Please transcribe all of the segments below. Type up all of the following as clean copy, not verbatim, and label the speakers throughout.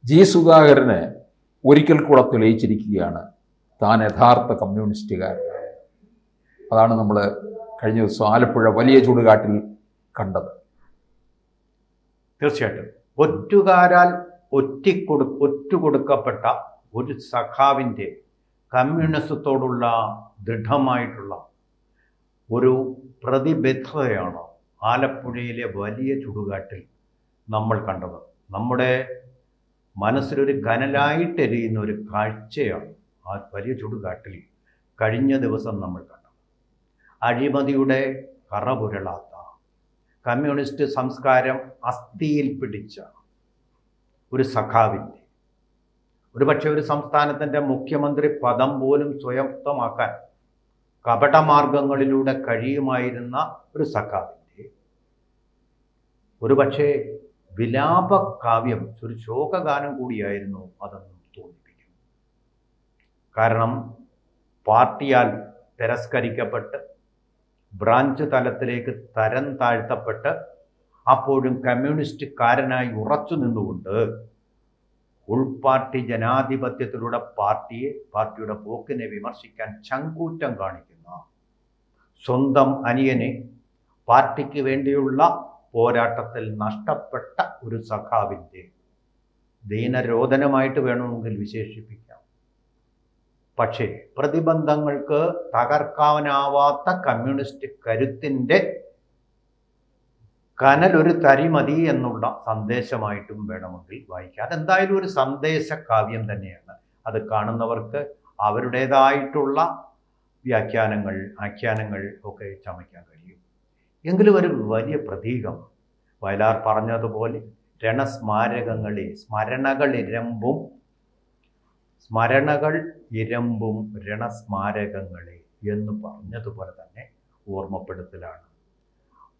Speaker 1: G സുധാകരന് ഒരിക്കൽ കൂടെ തെളിയിച്ചിരിക്കുകയാണ് താൻ യഥാർത്ഥ കമ്മ്യൂണിസ്റ്റുകാരനാണ്. അതാണ് നമ്മൾ കഴിഞ്ഞ ദിവസം ആലപ്പുഴ വലിയ ചുടുകാട്ടിൽ കണ്ടത്.
Speaker 2: തീർച്ചയായിട്ടും ഒറ്റുകാരാൽ ഒറ്റുകൊടുക്കപ്പെട്ട ഒരു സഖാവിൻ്റെ കമ്മ്യൂണിസത്തോടുള്ള ദൃഢമായിട്ടുള്ള ഒരു പ്രതിബദ്ധതയാണ് ആലപ്പുഴയിലെ വലിയ ചുടുകാട്ടിൽ നമ്മൾ കണ്ടത്. നമ്മുടെ മനസ്സിലൊരു കനലായിട്ടെരിയുന്ന ഒരു കാഴ്ചയാണ് ആ വലിയ ചുടുകാട്ടിൽ കഴിഞ്ഞ ദിവസം നമ്മൾ കണ്ടത്. അഴിമതിയുടെ കറപുരളാത്ത, കമ്മ്യൂണിസ്റ്റ് സംസ്കാരം അസ്ഥിയിൽ പിടിച്ച ഒരു സഖാവിൻ്റെ, ഒരുപക്ഷെ ഒരു സംസ്ഥാനത്തിൻ്റെ മുഖ്യമന്ത്രി പദം പോലും സ്വയത്തമാക്കാൻ കപടമാർഗങ്ങളിലൂടെ കഴിയുമായിരുന്ന ഒരു സഖാവിൻ്റെ ഒരുപക്ഷെ വിലാപകാവ്യം, ഒരു ശോകഗാനം കൂടിയായിരുന്നു അതെന്നും തോന്നിപ്പിക്കും. കാരണം പാർട്ടിയാൽ തിരസ്കരിക്കപ്പെട്ട് ബ്രാഞ്ച് തലത്തിലേക്ക് തരം താഴ്ത്തപ്പെട്ട് അപ്പോഴും കമ്മ്യൂണിസ്റ്റുകാരനായി ഉറച്ചു നിന്നുകൊണ്ട് ഉൾപാർട്ടി ജനാധിപത്യത്തിലൂടെ പാർട്ടിയുടെ പോക്കിനെ വിമർശിക്കാൻ ചങ്കൂറ്റം കാണിക്കുന്ന സ്വന്തം അനിയനെ പാർട്ടിക്ക് വേണ്ടിയുള്ള പോരാട്ടത്തിൽ നഷ്ടപ്പെട്ട ഒരു സഖാവിൻ്റെ ദീനരോധനമായിട്ട് വേണമെങ്കിൽ വിശേഷിപ്പിക്കാം. പക്ഷേ പ്രതിബന്ധങ്ങൾക്ക് തകർക്കാനാവാത്ത കമ്മ്യൂണിസ്റ്റ് കരുത്തിൻ്റെ കനലൊരു തരിമതി എന്നുള്ള സന്ദേശമായിട്ടും വേണമെങ്കിൽ വായിക്കാം. അതെന്തായാലും ഒരു സന്ദേശ കാവ്യം തന്നെയാണ്. അത് കാണുന്നവർക്ക് അവരുടേതായിട്ടുള്ള വ്യാഖ്യാനങ്ങൾ, ആഖ്യാനങ്ങൾ ഒക്കെ ചമയ്ക്കാൻ കഴിയും. എങ്കിലും ഒരു വലിയ പ്രതീകം, വയലാർ പറഞ്ഞതുപോലെ രണസ്മാരകങ്ങളെ സ്മരണകൾ ഇരമ്പും രണസ്മാരകങ്ങളെ എന്ന് പറഞ്ഞതുപോലെ തന്നെ ഓർമ്മപ്പെടുത്തലാണ്.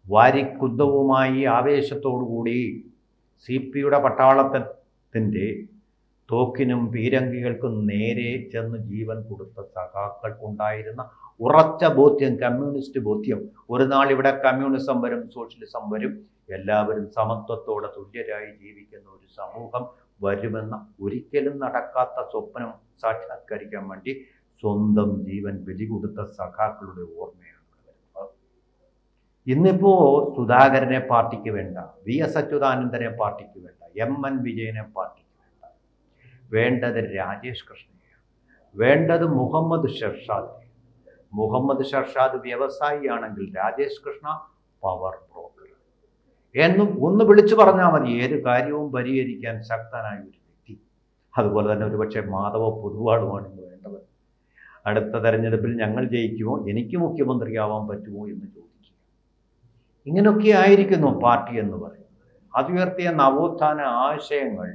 Speaker 2: വാരിക്കുന്തവുമായി ആവേശത്തോടുകൂടി CP-യുടെ പട്ടാളത്തിൻ്റെ തോക്കിനും പീരങ്കികൾക്കും നേരെ ചെന്ന് ജീവൻ കൊടുത്ത സഖാക്കൾക്കുണ്ടായിരുന്ന ഉറച്ച ബോധ്യം, കമ്മ്യൂണിസ്റ്റ് ബോധ്യം, ഒരു നാൾ ഇവിടെ കമ്മ്യൂണിസം വരും, സോഷ്യലിസം വരും, എല്ലാവരും സമത്വത്തോടെ തുല്യരായി ജീവിക്കുന്ന ഒരു സമൂഹം വരുമെന്ന ഒരിക്കലും നടക്കാത്ത സ്വപ്നം സാക്ഷാത്കരിക്കാൻ വേണ്ടി സ്വന്തം ജീവൻ ബലി കൊടുത്ത സഖാക്കളുടെ ഓർമ്മയാണ് വരുന്നത്. ഇന്നിപ്പോൾ സുധാകരനെ പാർട്ടിക്ക് വേണ്ട, VS അച്യുതാനന്ദനെ പാർട്ടിക്ക് വേണ്ട, MN വിജയനെ പാർട്ടിക്ക് വേണ്ട, വേണ്ടത് രാജേഷ് കൃഷ്ണനെയാണ്, വേണ്ടത് മുഹമ്മദ് ഷർഷാദിനെ. മുഹമ്മദ് ഷർഷാദ് വ്യവസായിയാണെങ്കിൽ രാജേഷ് കൃഷ്ണ പവർ ബ്രോക്കർ എന്നും ഒന്ന് വിളിച്ചു പറഞ്ഞാൽ മതി ഏത് കാര്യവും പരിഹരിക്കാൻ ശക്തനായ ഒരു വ്യക്തി. അതുപോലെ തന്നെ ഒരുപക്ഷെ മാധവ പൊതുവാളുമാണ് ഇന്ന് വേണ്ടത്. അടുത്ത തെരഞ്ഞെടുപ്പിൽ ഞങ്ങൾ ജയിക്കുമോ, എനിക്ക് മുഖ്യമന്ത്രിയാവാൻ പറ്റുമോ എന്ന് ചോദിക്കുക. ഇങ്ങനെയൊക്കെ ആയിരിക്കുന്നു പാർട്ടി എന്ന് പറയുന്നത്. അതുയർത്തിയ നവോത്ഥാന ആശയങ്ങൾ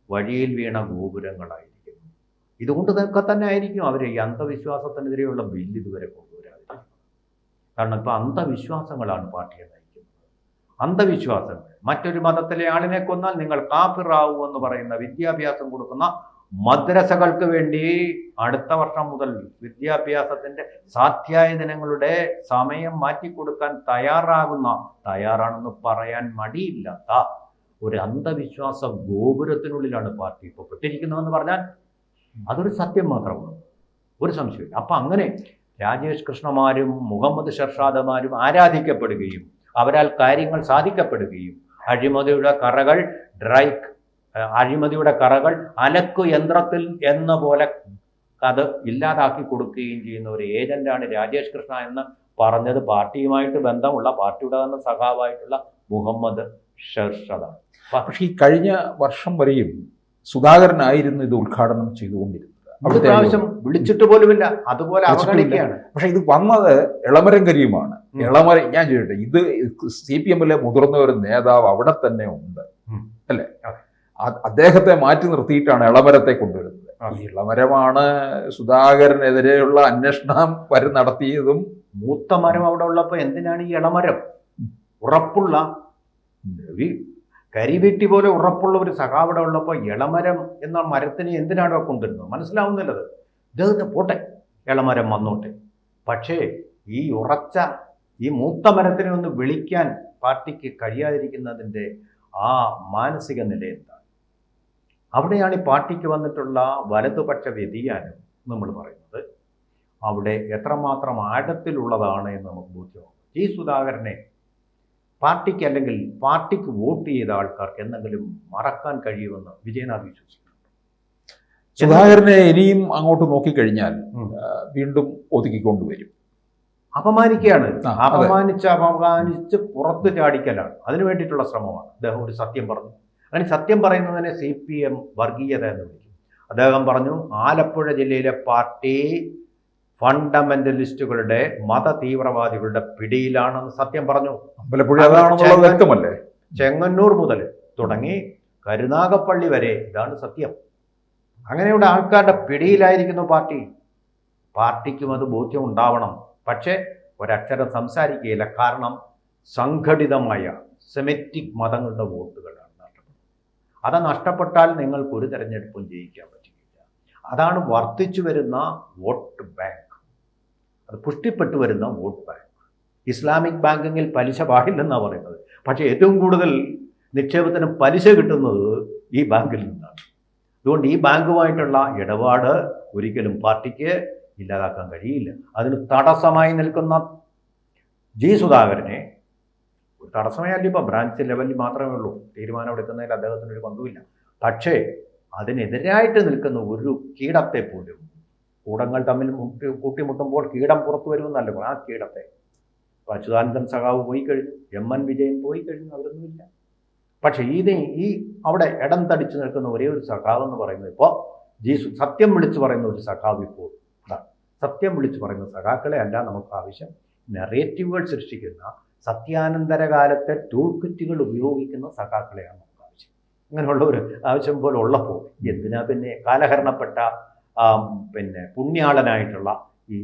Speaker 2: വഴിയിൽ വീണ ഗോപുരങ്ങളായിരിക്കുന്നു. ഇതുകൊണ്ട് തന്നെ ആയിരിക്കും അവർ ഈ അന്ധവിശ്വാസത്തിനെതിരെയുള്ള ബില്ല് ഇതുവരെ കൊണ്ടുവരാതിരിക്കുന്നത്. കാരണം ഇപ്പോൾ അന്ധവിശ്വാസങ്ങളാണ് പാർട്ടിയെ നയിക്കുന്നത്. അന്ധവിശ്വാസങ്ങൾ, മറ്റൊരു മതത്തിലെ ആളിനെ കൊന്നാൽ നിങ്ങൾ കാഫിറാവൂ എന്ന് പറയുന്ന വിദ്യാഭ്യാസം കൊടുക്കുന്ന മദ്രസകൾക്ക് വേണ്ടി അടുത്ത വർഷം മുതൽ വിദ്യാഭ്യാസത്തിൻ്റെ സ്വാധ്യായ ദിനങ്ങളുടെ സമയം മാറ്റിക്കൊടുക്കാൻ തയ്യാറാണെന്ന് പറയാൻ മടിയില്ലാത്ത ഒരു അന്ധവിശ്വാസ ഗോപുരത്തിനുള്ളിലാണ് പാർട്ടി ഇപ്പോൾ പെട്ടിരിക്കുന്നതെന്ന് പറഞ്ഞാൽ അതൊരു സത്യം മാത്രമാണ്, ഒരു സംശയമില്ല. അപ്പം അങ്ങനെ രാജേഷ് കൃഷ്ണമാരും മുഹമ്മദ് ഷർഷാദമാരും ആരാധിക്കപ്പെടുകയും അവരാൽ കാര്യങ്ങൾ സാധിക്കപ്പെടുകയും അഴിമതിയുടെ കറകൾ അലക്കു യന്ത്രത്തിൽ എന്ന പോലെ അത് ഇല്ലാതാക്കി കൊടുക്കുകയും ചെയ്യുന്ന ഒരു ഏജന്റാണ് രാജേഷ് കൃഷ്ണ എന്ന് പറഞ്ഞത് പാർട്ടിയുമായിട്ട് ബന്ധമുള്ള, പാർട്ടിയുടെ തന്നെ സഖാവായിട്ടുള്ള മുഹമ്മദ് ഷർഷാദാണ്.
Speaker 1: പക്ഷേ ഈ കഴിഞ്ഞ വർഷം വരെയും സുധാകരനായിരുന്നു ഇത് ഉദ്ഘാടനം ചെയ്തുകൊണ്ടിരുന്നത്.
Speaker 2: പ്രാവശ്യം വിളിച്ചിട്ട് പോലുമില്ല, അതുപോലെ അവഗണിക്കുകയാണ്.
Speaker 1: പക്ഷെ ഇത് വന്നത് എളമരം കരീമാണ്. ഞാൻ ചോദിക്കട്ടെ, ഇത് CPM-ലെ മുതിർന്ന ഒരു നേതാവ് അവിടെ തന്നെ ഉണ്ട് അല്ലേ? അദ്ദേഹത്തെ മാറ്റി നിർത്തിയിട്ടാണ് എളമരത്തെ കൊണ്ടുവരുന്നത്. ഈ എളമരമാണ് സുധാകരനെതിരെയുള്ള അന്വേഷണം നടത്തിയതും.
Speaker 2: മൂത്ത മരം അവിടെ ഉള്ളപ്പോൾ എന്തിനാണ് ഈ എളമരം? ഉറപ്പുള്ള കരിവെട്ടി പോലെ ഉറപ്പുള്ള ഒരു സഖാവിടെ ഉള്ളപ്പോൾ ഇളമരം എന്ന മരത്തിനെ എന്തിനാണോ കൊണ്ടുവരുന്നത് മനസ്സിലാവുന്നില്ലത്. ഇദ്ദേഹത്തെ പോട്ടെ, ഇളമരം വന്നോട്ടെ. പക്ഷേ ഈ മൂത്ത മരത്തിനെ ഒന്ന് വിളിക്കാൻ പാർട്ടിക്ക് കഴിയാതിരിക്കുന്നതിൻ്റെ ആ മാനസിക നില എന്താണ്? അവിടെയാണ് ഈ പാർട്ടിക്ക് വന്നിട്ടുള്ള വലതുപക്ഷ വ്യതിയാനം നമ്മൾ പറയുന്നത്. അവിടെ എത്രമാത്രം ആഴത്തിലുള്ളതാണ് എന്ന് നമുക്ക് ബോധ്യമാകും. ജി സുധാകരനെ പാർട്ടിക്ക് അല്ലെങ്കിൽ പാർട്ടിക്ക് വോട്ട് ചെയ്ത ആൾക്കാർക്ക് എന്തെങ്കിലും മറക്കാൻ കഴിയുമെന്ന് വിജയനാഥ് വിശ്വസിക്കുന്നു.
Speaker 1: സുധാകരനെ ഇനിയും അങ്ങോട്ട് നോക്കിക്കഴിഞ്ഞാൽ വീണ്ടും ഒതുക്കിക്കൊണ്ടുവരും.
Speaker 2: അപമാനിക്കുകയാണ്. അപമാനിച്ച് പുറത്ത് ചാടിക്കലാണ്. അതിനു വേണ്ടിയിട്ടുള്ള ശ്രമമാണ്. അദ്ദേഹം ഒരു സത്യം പറഞ്ഞു. അങ്ങനെ സത്യം പറയുന്നതിനെ CPM വർഗീയത എന്ന് വിളിക്കും. അദ്ദേഹം പറഞ്ഞു, ആലപ്പുഴ ജില്ലയിലെ പാർട്ടി ഫണ്ടമെന്റലിസ്റ്റുകളുടെ മത തീവ്രവാദികളുടെ പിടിയിലാണെന്ന് സത്യം പറഞ്ഞു.
Speaker 1: വ്യക്തമല്ലേ?
Speaker 2: ചെങ്ങന്നൂർ മുതൽ തുടങ്ങി കരുനാഗപ്പള്ളി വരെ ഇതാണ് സത്യം. അങ്ങനെയുള്ള ആൾക്കാരുടെ പിടിയിലായിരിക്കുന്നു പാർട്ടി. പാർട്ടിക്കും അത് ബോധ്യം ഉണ്ടാവണം. പക്ഷേ ഒരക്ഷരം സംസാരിക്കുകയില്ല. കാരണം സംഘടിതമായ സെമിറ്റിക് മതങ്ങളുടെ വോട്ടുകളാണ് നഷ്ടപ്പെടുന്നത്. അത് നഷ്ടപ്പെട്ടാൽ നിങ്ങൾക്ക് ഒരു തെരഞ്ഞെടുപ്പും ജയിക്കാൻ പറ്റുകയില്ല. അതാണ് വർദ്ധിച്ചു വരുന്ന വോട്ട് ബാങ്ക്. അത് പുഷ്ടിപ്പെട്ടു വരുന്ന വോട്ട് ബാങ്ക്. ഇസ്ലാമിക് ബാങ്കിങ്ങിൽ പലിശ പാടില്ലെന്നാണ് പറയുന്നത്. പക്ഷേ ഏറ്റവും കൂടുതൽ നിക്ഷേപത്തിന് പലിശ കിട്ടുന്നത് ഈ ബാങ്കിൽ നിന്നാണ്. അതുകൊണ്ട് ഈ ബാങ്കുമായിട്ടുള്ള ഇടപാട് ഒരിക്കലും പാർട്ടിക്ക് ഇല്ലാതാക്കാൻ കഴിയില്ല. അതിന് തടസ്സമായി നിൽക്കുന്ന ജി സുധാകരനെ ഒരു തടസ്സമേ അല്ല, ഇപ്പോൾ ബ്രാഞ്ച് ലെവലിൽ മാത്രമേ ഉള്ളൂ. തീരുമാനം എടുക്കുന്നതിൽ അദ്ദേഹത്തിനൊരു പങ്കുമില്ല. പക്ഷേ അതിനെതിരായിട്ട് നിൽക്കുന്ന ഒരു കീടത്തെ പോലും, കൂടങ്ങൾ തമ്മിൽ കൂട്ടിമുട്ടുമ്പോൾ കീടം പുറത്തു വരുമെന്നല്ലോ, ആ കീടത്തെ ഇപ്പോൾ അച്യുതാനന്ദൻ സഖാവ് പോയി കഴിഞ്ഞു, MN വിജയൻ പോയി കഴിഞ്ഞു, അവരൊന്നുമില്ല. പക്ഷേ ഈ അവിടെ ഇടം തടിച്ചു നിൽക്കുന്ന ഒരേ ഒരു സഖാവ് എന്ന് പറയുന്നത് ഇപ്പോൾ സത്യം വിളിച്ചു പറയുന്ന ഒരു സഖാവ് ഇപ്പോൾ സത്യം വിളിച്ചു പറയുന്ന സഖാക്കളെ അല്ല നമുക്ക് ആവശ്യം. നെറേറ്റീവുകൾ സൃഷ്ടിക്കുന്ന സത്യാനന്തര കാലത്തെ ടൂൾ കിറ്റുകൾ ഉപയോഗിക്കുന്ന സഖാക്കളെയാണ് നമുക്ക് ആവശ്യം. അങ്ങനെയുള്ള ഒരു ആവശ്യം പോലെ ഉള്ളപ്പോൾ എന്തിനാ പിന്നെ കാലഹരണപ്പെട്ട പുണ്യാളനായിട്ടുള്ള ഈ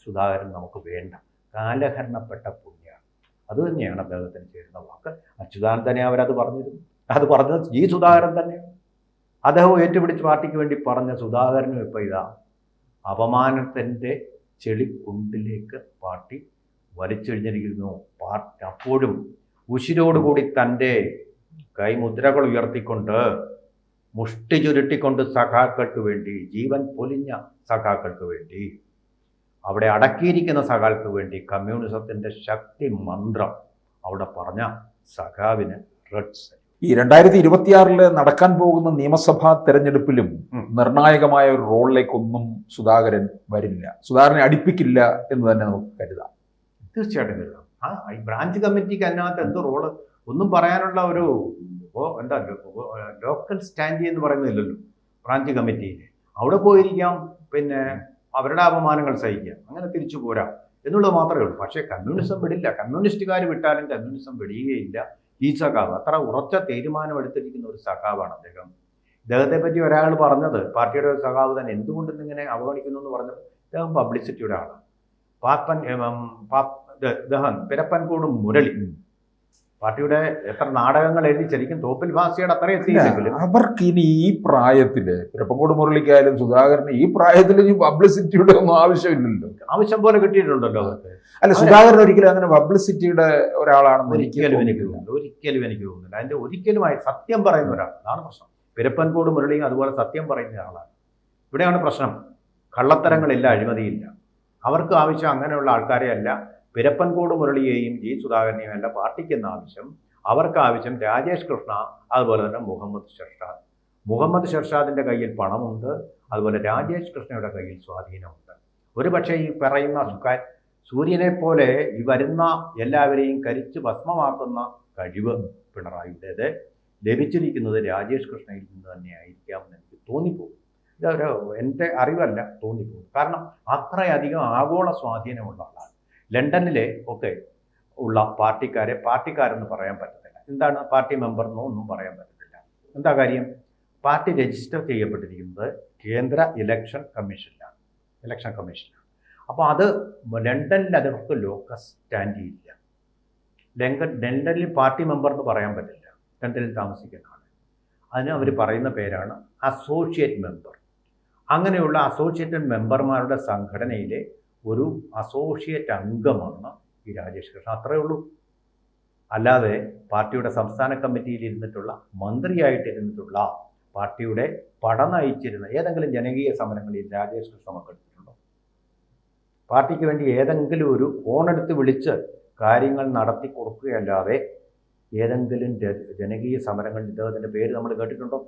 Speaker 2: സുധാകരൻ നമുക്ക് വേണ്ട. കാലഹരണപ്പെട്ട പുണ്യാളൻ, അത് തന്നെയാണ് അദ്ദേഹത്തിന് ചേരുന്ന വാക്ക്. അച്യുതാനന്ദനെ അവരത് പറഞ്ഞിരുന്നു. അത് പറഞ്ഞത് ജി സുധാകരൻ തന്നെയാണ്. അദ്ദേഹം ഏറ്റുപിടിച്ച് പാർട്ടിക്ക് വേണ്ടി പറഞ്ഞ സുധാകരനും ഇപ്പോൾ ഇതാ അപമാനത്തിൻ്റെ ചെളിക്കുണ്ടിലേക്ക് പാർട്ടി വലിച്ചെഴിഞ്ഞിരിക്കുന്നു. പാർട്ടി അപ്പോഴും ഉശിരോടുകൂടി തൻ്റെ കൈമുദ്രകൾ ഉയർത്തിക്കൊണ്ട് മുഷ്ടി ചുരുട്ടിക്കൊണ്ട് സഖാക്കൾക്ക് വേണ്ടി, ജീവൻ പൊലിഞ്ഞ സഖാക്കൾക്ക് വേണ്ടി, അവിടെ അടക്കിയിരിക്കുന്ന സഖാക്കൾക്ക് വേണ്ടി കമ്മ്യൂണിസത്തിൻ്റെ ശക്തി മന്ത്രം അവിടെ പറഞ്ഞ സഖാവിന് റെഡ്.
Speaker 1: ഈ 2026 നടക്കാൻ പോകുന്ന നിയമസഭാ തെരഞ്ഞെടുപ്പിലും നിർണായകമായ ഒരു റോളിലേക്കൊന്നും സുധാകരൻ വരില്ല. സുധാകരനെ അടുപ്പിക്കില്ല എന്ന് തന്നെ നമുക്ക് കരുതാം.
Speaker 2: തീർച്ചയായിട്ടും കരുതാം. ഈ ബ്രാഞ്ച് കമ്മിറ്റിക്ക് അതിനകത്ത് എന്ത് റോള് ഒന്നും പറയാനുള്ള ഒരു എന്താ ലോക്കൽ സ്റ്റാൻഡ് എന്ന് പറയുന്നില്ലല്ലോ ബ്രാഞ്ച് കമ്മിറ്റിയിൽ. അവിടെ പോയിരിക്കാം, പിന്നെ അവരുടെ അപമാനങ്ങൾ സഹിക്കാം, അങ്ങനെ തിരിച്ചു പോരാം എന്നുള്ളത് മാത്രമേ ഉള്ളൂ. പക്ഷേ കമ്മ്യൂണിസം വിടില്ല. കമ്മ്യൂണിസ്റ്റുകാർ വിട്ടാലും കമ്മ്യൂണിസം വിടുകയില്ല. ഈ സഖാവ് അത്ര ഉറച്ച തീരുമാനമെടുത്തിരിക്കുന്ന ഒരു സഖാവാണ് അദ്ദേഹം. ഇദ്ദേഹത്തെ പറ്റി ഒരാൾ പറഞ്ഞത്, പാർട്ടിയുടെ ഒരു സഖാവ് തന്നെ, എന്തുകൊണ്ടും ഇങ്ങനെ അവഗണിക്കുന്നു എന്ന് പറഞ്ഞത്, ഇദ്ദേഹം പബ്ലിസിറ്റിയുടെ ആളാണ്. പിരപ്പൻകോട് മുരളി പാർട്ടിയുടെ എത്ര നാടകങ്ങൾ എഴുതി ശരിക്കും തോപ്പിൽ ഭാഷയുടെ അത്ര എത്തിയില്ലെങ്കിലും
Speaker 1: അവർക്ക് ഇനി ഈ പ്രായത്തില് പിരപ്പൻകോട് മുരളിക്കായാലും സുധാകരന് ഈ പ്രായത്തിൽ ഇനി പബ്ലിസിറ്റിയുടെ ഒന്നും ആവശ്യമില്ലല്ലോ.
Speaker 2: ആവശ്യം പോലെ കിട്ടിയിട്ടുണ്ടല്ലോ അവർക്ക്.
Speaker 1: അല്ല, സുധാകരൻ ഒരിക്കലും അങ്ങനെ പബ്ലിസിറ്റിയുടെ ഒരാളാണെന്ന്
Speaker 2: ഒരിക്കലും എനിക്ക് തോന്നുന്നില്ല. അതിന്റെ ഒരിക്കലുമായി സത്യം പറയുന്ന ഒരാൾ, അതാണ് പ്രശ്നം. പിരപ്പൻകോട് മുരളിയും അതുപോലെ സത്യം പറയുന്ന ആളാണ്. ഇവിടെയാണ് പ്രശ്നം. കള്ളത്തരങ്ങളില്ല, അഴിമതിയില്ല. അവർക്ക് ആവശ്യം അങ്ങനെയുള്ള ആൾക്കാരെ അല്ല, പിരപ്പൻകോട് മുരളിയെയും ജി സുധാകരനെയും അല്ല പാർട്ടിക്കുന്ന ആവശ്യം. അവർക്ക് ആവശ്യം രാജേഷ് കൃഷ്ണ, അതുപോലെ തന്നെ മുഹമ്മദ് ഷെർഷാദിൻ്റെ കയ്യിൽ പണമുണ്ട്, അതുപോലെ രാജേഷ് കൃഷ്ണയുടെ കയ്യിൽ സ്വാധീനമുണ്ട്. ഒരു പക്ഷേ ഈ പറയുന്ന സൂര്യനെ പോലെ ഈ വരുന്ന എല്ലാവരെയും കരിച്ച് ഭസ്മമാക്കുന്ന കഴിവ് പിണറായിയുടേത് ലഭിച്ചിരിക്കുന്നത് രാജേഷ് കൃഷ്ണയിൽ നിന്ന് തന്നെ ആയിരിക്കാമെന്ന് എനിക്ക് തോന്നിപ്പോകും. ഇതൊരു എൻ്റെ അറിവല്ല, തോന്നിപ്പോകും. കാരണം അത്രയധികം ആഗോള സ്വാധീനമുള്ള ആളാണ്. ലണ്ടനിലെ ഒക്കെ ഉള്ള പാർട്ടിക്കാരെന്ന് പറയാൻ പറ്റത്തില്ല. എന്താണ് പാർട്ടി മെമ്പർന്നോ ഒന്നും പറയാൻ പറ്റത്തില്ല. എന്താ കാര്യം? പാർട്ടി രജിസ്റ്റർ ചെയ്യപ്പെട്ടിരിക്കുന്നത് കേന്ദ്ര ഇലക്ഷൻ കമ്മീഷനിലാണ്. അപ്പോൾ അത് ലണ്ടനിൽ അതിനൊക്കെ ലോക്കൽ സ്റ്റാൻഡ് ഇല്ല. ലണ്ടനിൽ പാർട്ടി മെമ്പർ എന്ന് പറയാൻ പറ്റില്ല. ലണ്ടനിൽ താമസിക്കുന്ന ആൾ, അതിന് അവർ പറയുന്ന പേരാണ് അസോസിയേറ്റ് മെമ്പർ. അങ്ങനെയുള്ള അസോസിയേറ്റഡ് മെമ്പർമാരുടെ സംഘടനയിലെ ഒരു അസോസിയേറ്റ് അംഗമാണ് ഈ രാജേഷ് കൃഷ്ണ. അത്രയേ ഉള്ളൂ. അല്ലാതെ പാർട്ടിയുടെ സംസ്ഥാന കമ്മിറ്റിയിൽ ഇരുന്നിട്ടുള്ള, മന്ത്രിയായിട്ടിരുന്നിട്ടുള്ള, പാർട്ടിയുടെ പട നയിച്ചിരുന്ന ഏതെങ്കിലും ജനകീയ സമരങ്ങളിൽ രാജേഷ് കൃഷ്ണ പങ്കെടുത്തിട്ടുണ്ടോ? പാർട്ടിക്ക് വേണ്ടി ഏതെങ്കിലും ഒരു ഫോണെടുത്ത് വിളിച്ച് കാര്യങ്ങൾ നടത്തി കൊടുക്കുകയല്ലാതെ ഏതെങ്കിലും ജനകീയ സമരങ്ങളിൽ ഇദ്ദേഹത്തിൻ്റെ പേര് നമ്മൾ കേട്ടിട്ടുണ്ടോ?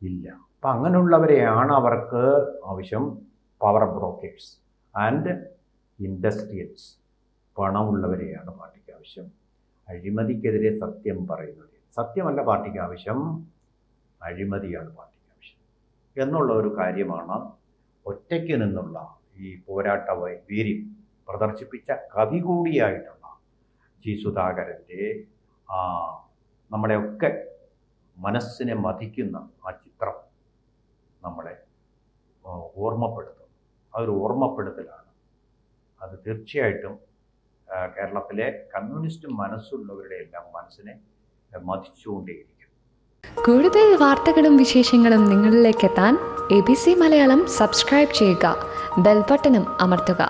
Speaker 2: ഇല്ല. അപ്പം അങ്ങനെയുള്ളവരെയാണ് അവർക്ക് ആവശ്യം. പവർ ബ്രോക്കേഴ്സ് ആൻഡ് ഇൻഡസ്ട്രിയൽസ്, പണമുള്ളവരെയാണ് പാർട്ടിക്ക് ആവശ്യം. അഴിമതിക്കെതിരെ സത്യം പറയുന്നത്. സത്യമല്ല പാർട്ടിക്ക് ആവശ്യം, അഴിമതിയാണ് പാർട്ടിക്ക് ആവശ്യം എന്നുള്ള ഒരു കാര്യമാണ് ഒറ്റയ്ക്ക് നിന്നുള്ള ഈ പോരാട്ട വീര്യം പ്രദർശിപ്പിച്ച കവി കൂടിയായിട്ടുള്ള ജി സുധാകരൻ്റെ നമ്മളെയൊക്കെ മനസ്സിനെ മഥിക്കുന്ന ആ ചിത്രം നമ്മളെ ഓർമ്മപ്പെടുത്തും. അതൊരു ഓർമ്മപ്പെടുത്തലാണ്. അത് തീർച്ചയായിട്ടും കേരളത്തിലെ കമ്മ്യൂണിസ്റ്റ് മനസ്സുള്ളവരുടെ എല്ലാം മനസ്സിനെ മതിച്ചുകൊണ്ടേയിരിക്കും.
Speaker 3: കൂടുതൽ വാർത്തകളും വിശേഷങ്ങളും നിങ്ങളിലേക്ക് എത്താൻ ABC മലയാളം സബ്സ്ക്രൈബ് ചെയ്യുക, ബെൽ ബട്ടണും അമർത്തുക.